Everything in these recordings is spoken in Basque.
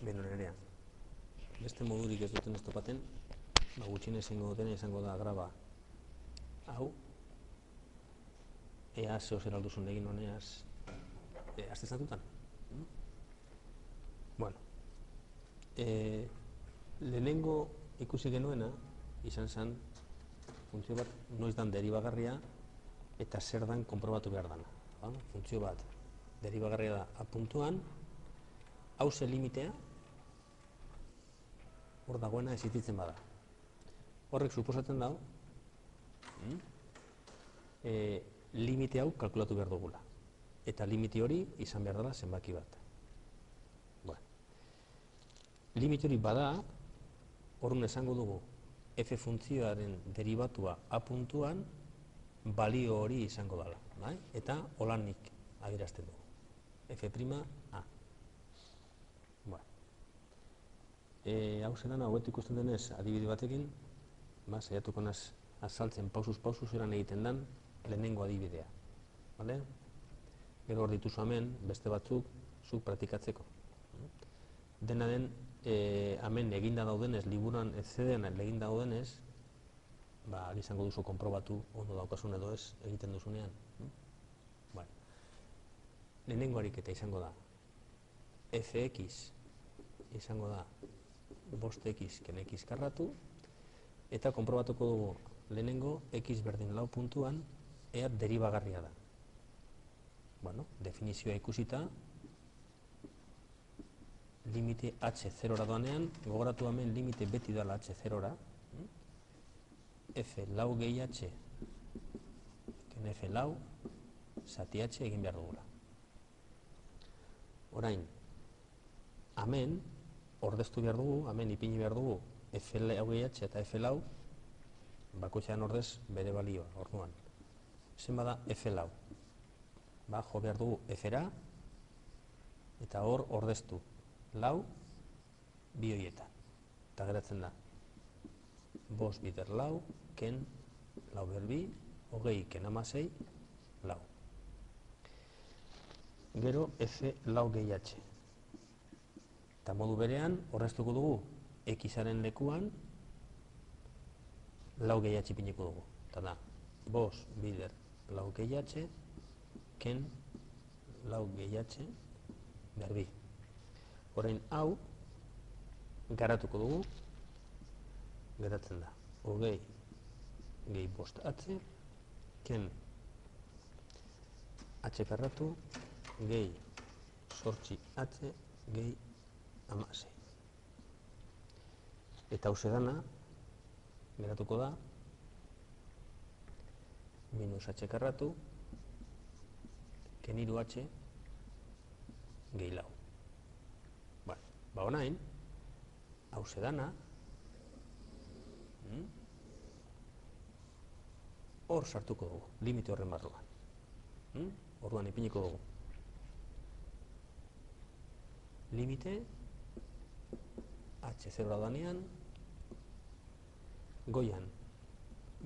Beno nerea, beste modurik ez duten ez topaten, gutxinez izango da graba hau, ea zeo zer alduzun egin honeaz azte zatutan. Bueno, lehenengo ikusi genuena izan zen funtzio bat noiz dan deribagarria eta zer dan konprobatu behar dana. Funtzio bat deribagarria da a puntuan, hau ze limitea, hor dagoena existitzen bada. Horrek suposatzen dau, limite hau kalkulatu behar dugula. Eta limite hori izan behar dela zenbaki bat. Limite hori bada, horren esango dugu f funtzioaren derivatua a puntuan balio hori izango dela. Eta holanik adierazten dugu. f' a. Hau zelan, hauet ikusten denez adibide batekin, saiatuko naz azaltzen pausuz eran egiten den lehenengo adibidea. Gero hor dituzu hemen, beste batzuk, zuk praktikatzeko. Dena den, hemen eginda daudenez, liburuan ez zedean eginda daudenez, izango duzu konprobatu ondo daukasun edo ez egiten duzunean. Lehenengo ariketa izango da fx izango da 5x ken x karratu, eta konprobatuko dugu lehenengo x berdin 4 puntuan ea deribagarria da. Definizioa ikusita, limite h 0ra doanean, gogoratu hemen limite beti dala h 0ra, f lau gehi h ken f lau zati h egin behar dugula. Orain, hemen ordeztu behar dugu, hemen ipini behar dugu f lau gehi h eta f lau bakoitzean ordez bere balioa, orduan. Zen bada f lau. Jo behar dugu f-ra eta hor ordeztu lau bi horietan. Eta geratzen da 5 bider lau ken lau berbi, hogei ken 16 lau. Gero f lau gehi h. Eta modu berean ordeztuko dugu x-aren lekuan lau gehi h ipiniko dugu. Eta da 5 bider lau gehi h ken lau gehi h berbi. Orain hau garatuko dugu, geratzen da hogei gehi 5 h ken h karratu gehi 8 h gehi 16. Eta hau dana geratuko da minus h karratu ken 3h gehi lau. Honain, hau dana hor sartuko dugu, limite horren barruan. Orduan ipiniko dugu limite h 0 danean, goian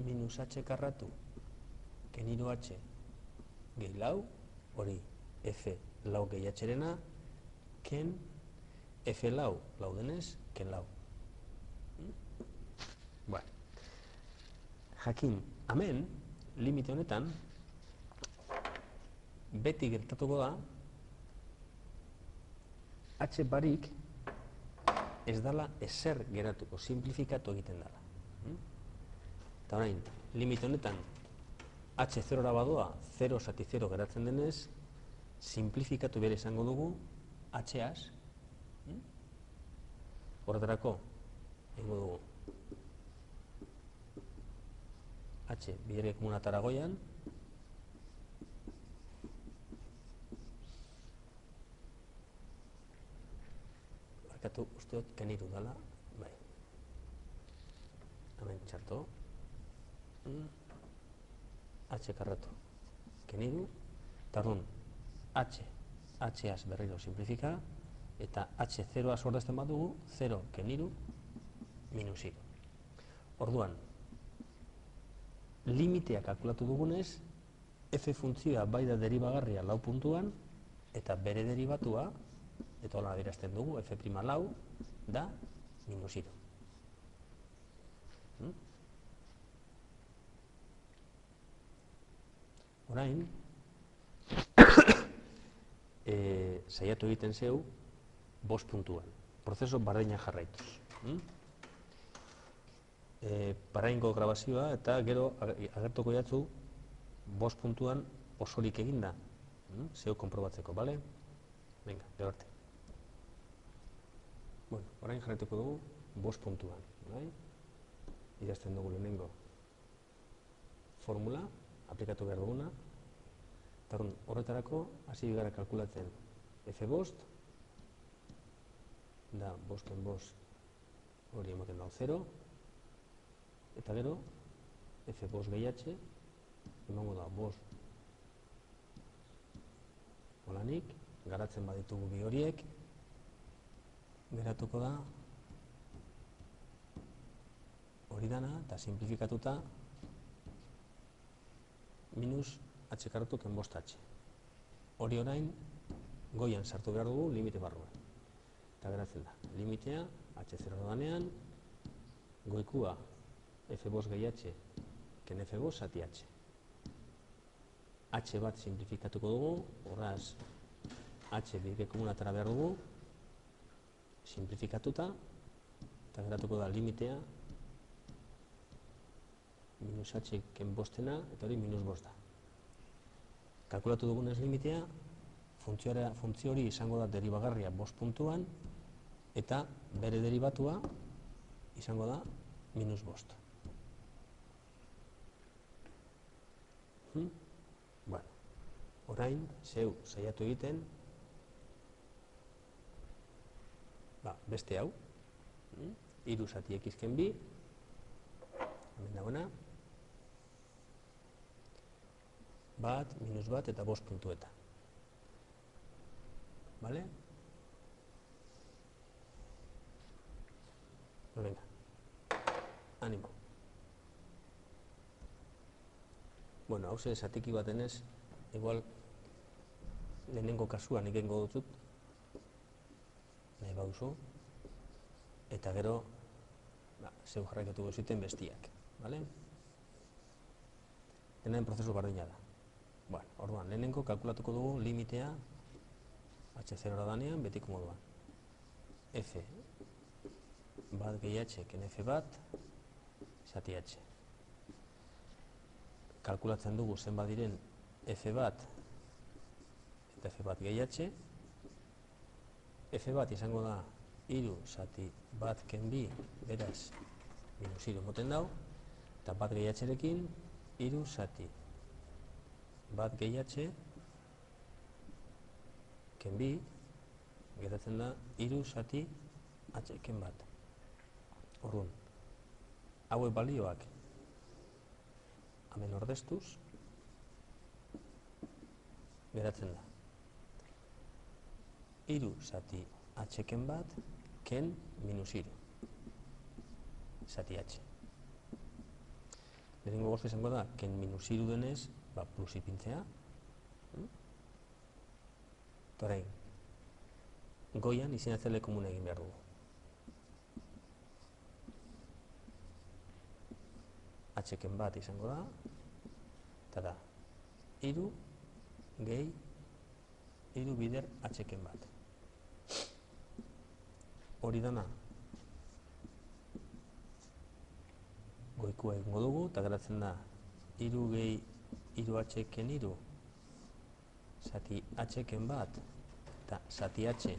minus h karratu ken 3h gehi lau, hori f lau gehi h-rena, ken f lau denez, ken lau. Jakin, hemen, limite honetan, beti gertatuko da h barik ez dala ezer geratuko, simplifikatu egiten dala. Eta orain, limite honetan h 0ra badoa, 0 zati 0 geratzen denez, simplifikatu bere izango dugu h-az. Horretarako, egingo dugu h bidere komunatara goian, barkatu usteot ken 3 dala, hemen txarto, h karratu ken 3, eta orduan h-az berriro simplifika, eta h 0az ordezten badugu, 0 ken 3 minus 3. Orduan, limitea kalkulatu dugunez, f funtzioa bai da deribagarria 4 puntuan, eta bere derivatua eta hola adierazten dugu, f' lau da minus iru. Orain, saiatu egiten zeu, 5 puntuan. Prozeso bardina jarraituz. Paraingo grabazioa eta gero agertuko jatzu 5 puntuan osorik eginda. Zeu konprobatzeko, bale? Venga, gero arte. Bueno, orain jarraituko dugu 5 puntuan. Idazten dugu lehenengo formula, aplikatu behar duguna. Eta horretarako, hasi gara kalkulatzen F5 da 5 hori ematen dago 0, eta gero F5 gehi H emango da 5 holanik, garatzen baditugu bi horiek, geratuko da hori dana, eta simplifikatuta minus H kartu ken 5H. Hori orain goian sartu behar dugu limite barruan. Eta geratzen da, limitea H0 danean, goikua F5 gehi H ken F5 zati H. H bat simplifikatuko dugu, horraz H bide komunatara behar dugu, simplifikatuta, eta geratuko da limitea minus H ken 5 eta hori minus 5 da. Kalkulatu dugunez limitea, funtzio hori izango da deribagarria 5 puntuan, eta bere deribatua izango da minus 5. Bueno, orain, zeu saiatu egiten, beste hau, hiru zati x ken 2, hemen dagoena, bat, minus bat eta 5 puntuetan. Bale? Venga, animo. Bueno, hau ze zatiki batenez, igual lehenengo kasuan egingo dutut, nahi bauzu, eta gero zeu jarraikatu zuten bestiak. Bale? Denen prozesu bardina da. Bueno, orduan, lehenengo kalkulatuko dugu limitea H0 danean, betiko moduan. F bat gehi H ken F bat zati H. Kalkulatzen dugu zenbat diren F bat eta F bat gehi H. F bat izango da iru zati bat ken 2, beraz, minus iru moten dau, eta bat gehi H-rekin iru zati bat gehi H ken 2, geratzen da iru zati H ken bat. Orduan, hauek balioak hemen ordeztuz, geratzen da iru zati H ken bat ken minus iru zati H. Lehenengo gauza izango da, ken minus iru denez, plus ipintzea. Eta orain, goian izenatzele komun egin behar dugu. H ken bat izango da, eta da, iru gehi iru bider H ken bat. Hori dana goikua egingo dugu, eta geratzen da iru gehi iru H ken iru zati H ken bat, eta zati H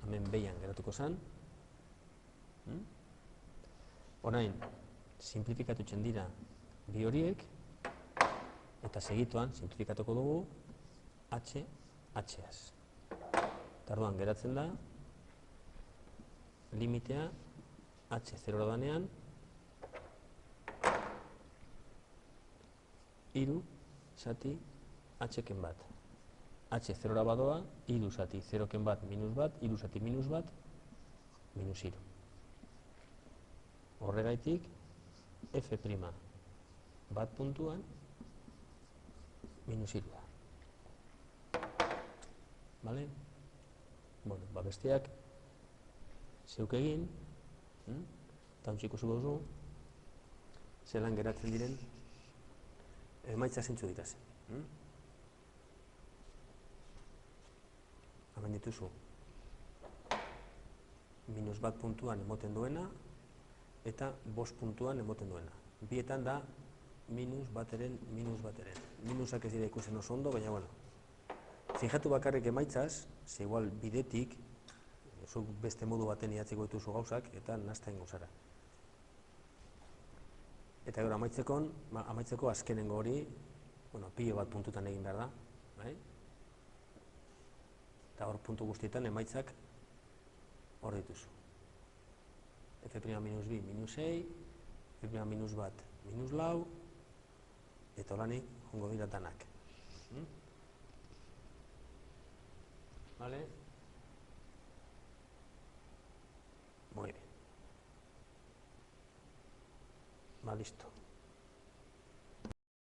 hemen behian geratuko zen. Orain, simplifikatutzen dira bi horiek, eta segituan simplifikatuko dugu H, H-az. Eta orduan geratzen da limitea H0 danean iru zati H ken bat. H0 badoa, iru zati 0 ken bat minus bat, iru zati minus bat, minus iru. Horregaitik, F' bat puntuan, minus iru da. Bale? Bueno, besteak, zeuk egin, eta ontsi ikusiko duzu, zelan geratzen diren, emaitza zintzu dirazen. Hemen dituzu, -1 puntuan emoten duena, eta 5 puntuan emoten duena. Bietan da, -1eren. Minusak ez dira ikusen oso ondo, baina, bueno, fijatu bakarrik emaitzaz, ze igual bidetik, zuk beste modu baten idatziko dituzu gauzak, eta nazta ingo zara. Eta gero amaitzeko azkenengo hori, bueno, pilo bat puntutan egin behar da, bai? Eta hor puntu guztietan emaitzak hor dituzu. F'-2, -6, F'-1, -4, eta holanik jongo dira danak. Vale? Muy bien. Listo.